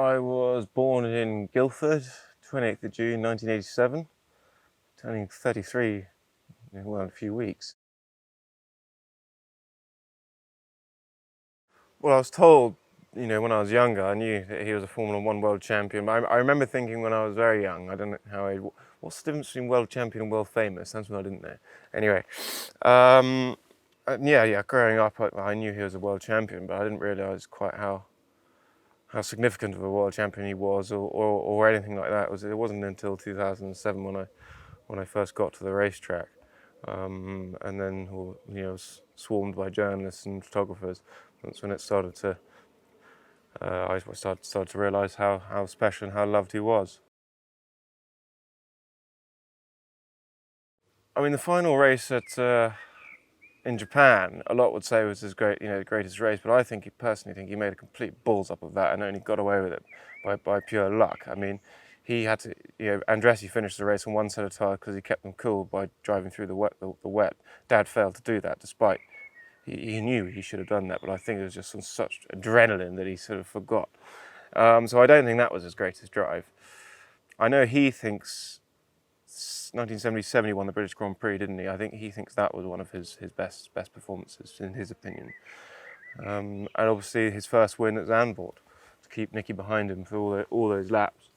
I was born in Guildford, 28th of June 1987, turning 33 in a few weeks. Well, I was told, when I was younger, I knew that he was a Formula One world champion. But I remember thinking when I was very young, I don't know what's the difference between world champion and world famous? That's what I didn't know. Anyway, yeah, growing up, I knew he was a world champion, but I didn't realise quite how significant of a world champion he was, or anything like that. It wasn't until 2007 when I first got to the racetrack, and then was swarmed by journalists and photographers. That's when it started to I started to realise how special and how loved he was. I mean, the final race in Japan, a lot would say was his greatest race, but I personally think he made a complete balls up of that and only got away with it by pure luck. I mean, he had to, Andretti finished the race on one set of tyres because he kept them cool by driving through the wet. Dad failed to do that, despite he knew he should have done that, but I think it was just such adrenaline that he sort of forgot. So I don't think that was his greatest drive. I know he thinks 1977 he won the British Grand Prix, didn't he? I think he thinks that was one of his best performances, in his opinion. And obviously his first win at Zandvoort, to keep Nicky behind him for all those laps.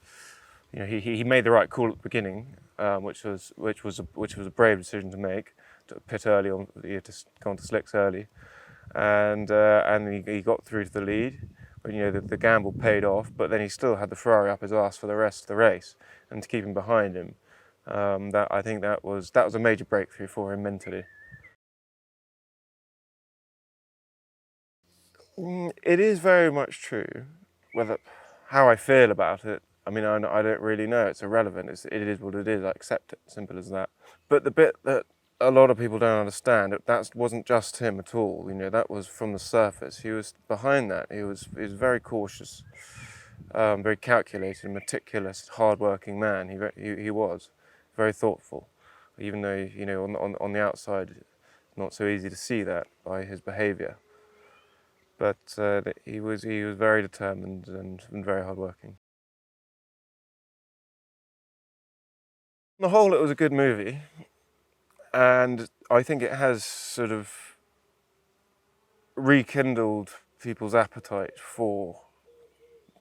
He made the right call at the beginning, which was a brave decision to make, to pit early on, to go on to slicks early, and he got through to the lead. But the gamble paid off. But then he still had the Ferrari up his arse for the rest of the race, and to keep him behind him, I think that was a major breakthrough for him mentally. It is very much true. Whether how I feel about it, I mean, I don't really know. It's irrelevant. It is what it is. I accept it. Simple as that. But the bit that a lot of people don't understand, that wasn't just him at all. That was from the surface. He was behind that. He was very cautious, very calculated, meticulous, hard-working man. He was very thoughtful, even though on the outside, not so easy to see that by his behaviour. But he was very determined and very hardworking. On the whole, it was a good movie, and I think it has sort of rekindled people's appetite for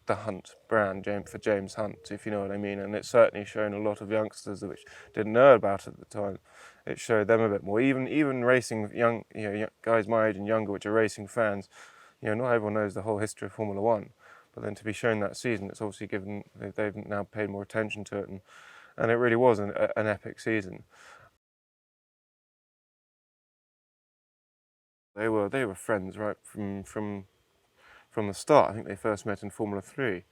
the Hunt brand, for James Hunt, if you know what I mean. And it's certainly shown a lot of youngsters which didn't know about it at the time. It showed them a bit more. Even racing young guys my age and younger, which are racing fans. Not everyone knows the whole history of Formula One, but then to be shown that season, it's obviously they've now paid more attention to it, and it really was an epic season. They were friends right from the start. I think they first met in Formula 3,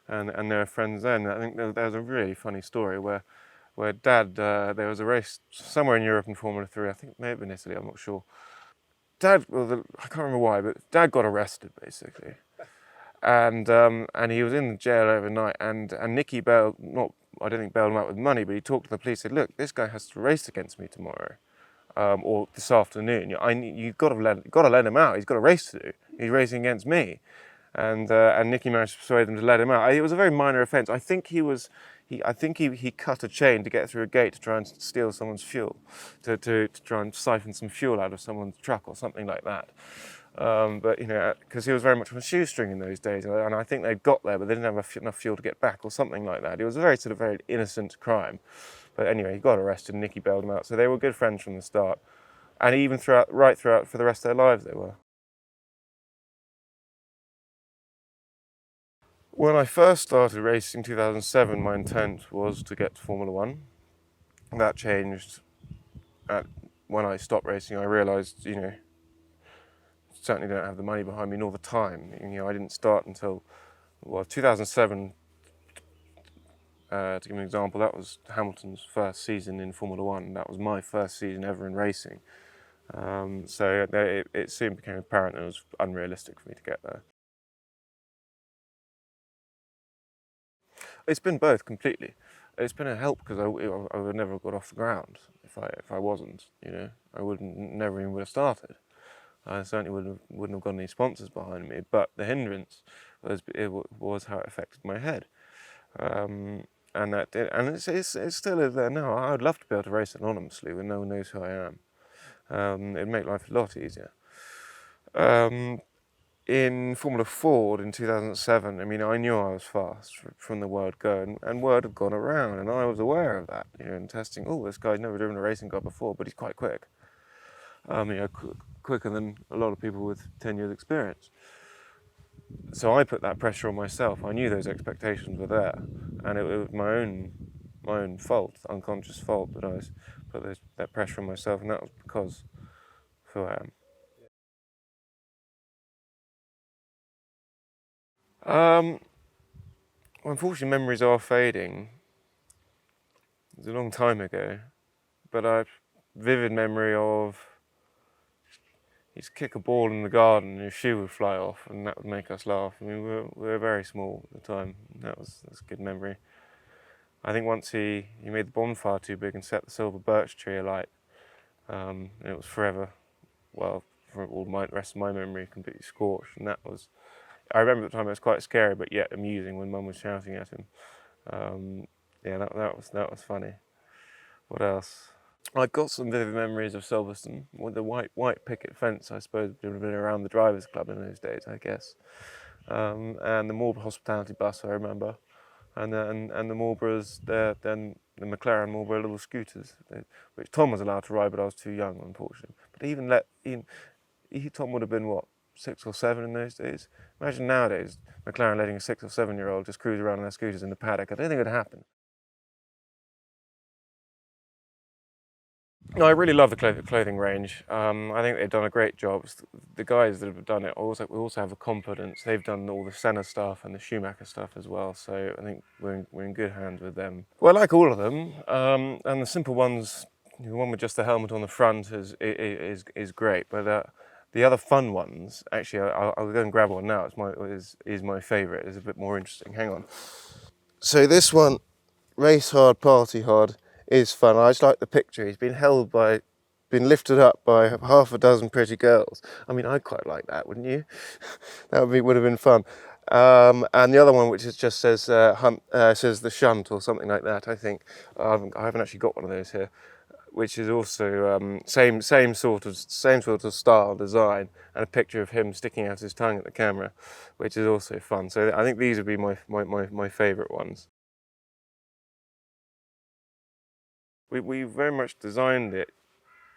and they were friends then. I think there was a really funny story where Dad, there was a race somewhere in Europe in Formula 3, I think it may have been Italy, I'm not sure. Dad, I can't remember why, but Dad got arrested basically. And he was in the jail overnight, and Nicky bailed, I don't think bailed him out with money, but he talked to the police, said, look, this guy has to race against me tomorrow. Or this afternoon. You've got to let him out. He's got a race to do. He's racing against me, and Nicky managed to persuade them to let him out. It was a very minor offence. I think he cut a chain to get through a gate to try and steal someone's fuel, to try and siphon some fuel out of someone's truck or something like that. But because he was very much on a shoestring in those days, and I think they got there, but they didn't have enough fuel to get back or something like that. It was a very innocent crime. But anyway, he got arrested and Nicky bailed him out. So they were good friends from the start. And even right throughout for the rest of their lives they were. When I first started racing in 2007, my intent was to get to Formula One. That changed when I stopped racing. I realised, certainly don't have the money behind me nor the time. I didn't start until, 2007. To give an example, that was Hamilton's first season in Formula One. That was my first season ever in racing. So it soon became apparent that it was unrealistic for me to get there. It's been both completely. It's been a help because I would never have got off the ground if I wasn't. I never even would have started. I certainly wouldn't have got any sponsors behind me, but the hindrance was how it affected my head. And that did, and it still is there now. I'd love to be able to race anonymously when no one knows who I am. It'd make life a lot easier. In Formula Ford in 2007, I mean, I knew I was fast from the word go, and word had gone around, and I was aware of that, you know, in testing. Oh, this guy's never driven a racing car before, but he's quite quick. You know, quicker than a lot of people with 10 years experience. So I put that pressure on myself. I knew those expectations were there, and it was my own fault, unconscious fault, that I was put that pressure on myself, and that was because of who I am. Well, unfortunately, memories are fading. It was a long time ago, but I have vivid memory of he'd kick a ball in the garden and his shoe would fly off, and that would make us laugh. I mean, we were very small at the time. That's a good memory. I think once he made the bonfire too big and set the silver birch tree alight, and it was forever, well, for all the rest of my memory, completely scorched. And that was, I remember at the time it was quite scary, but yet amusing when Mum was shouting at him. Yeah, that was funny. What else? I've got some vivid memories of Silverstone with the white picket fence. I suppose would have been around the drivers' club in those days, I guess. And the Marlborough hospitality bus, I remember, and the Marlboroughs, then the McLaren Marlborough little scooters, which Tom was allowed to ride, but I was too young, unfortunately. But Tom would have been what, 6 or 7 in those days. Imagine nowadays McLaren letting a 6 or 7-year-old just cruise around on their scooters in the paddock. I don't think it would happen. No, I really love the clothing range. I think they've done a great job. The guys that have done it we also have a confidence. They've done all the Senna stuff and the Schumacher stuff as well. So I think we're in good hands with them. Well, I like all of them, and the simple ones, the one with just the helmet on the front is great. But the other fun ones, actually, I'll go and grab one now. Is my favourite. It's a bit more interesting. Hang on. So this one, race hard, party hard, is fun. I just like the picture. He's been lifted up by half a dozen pretty girls. I mean, I'd quite like that, wouldn't you? That would have been fun. And the other one, which just says says the shunt or something like that. I think I haven't actually got one of those here, which is also same sort of style design, and a picture of him sticking out his tongue at the camera, which is also fun. So I think these would be my favourite ones. We very much designed it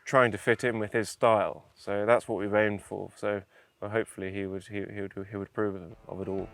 trying to fit in with his style, so that's what we've aimed for. So hopefully he would approve of it all.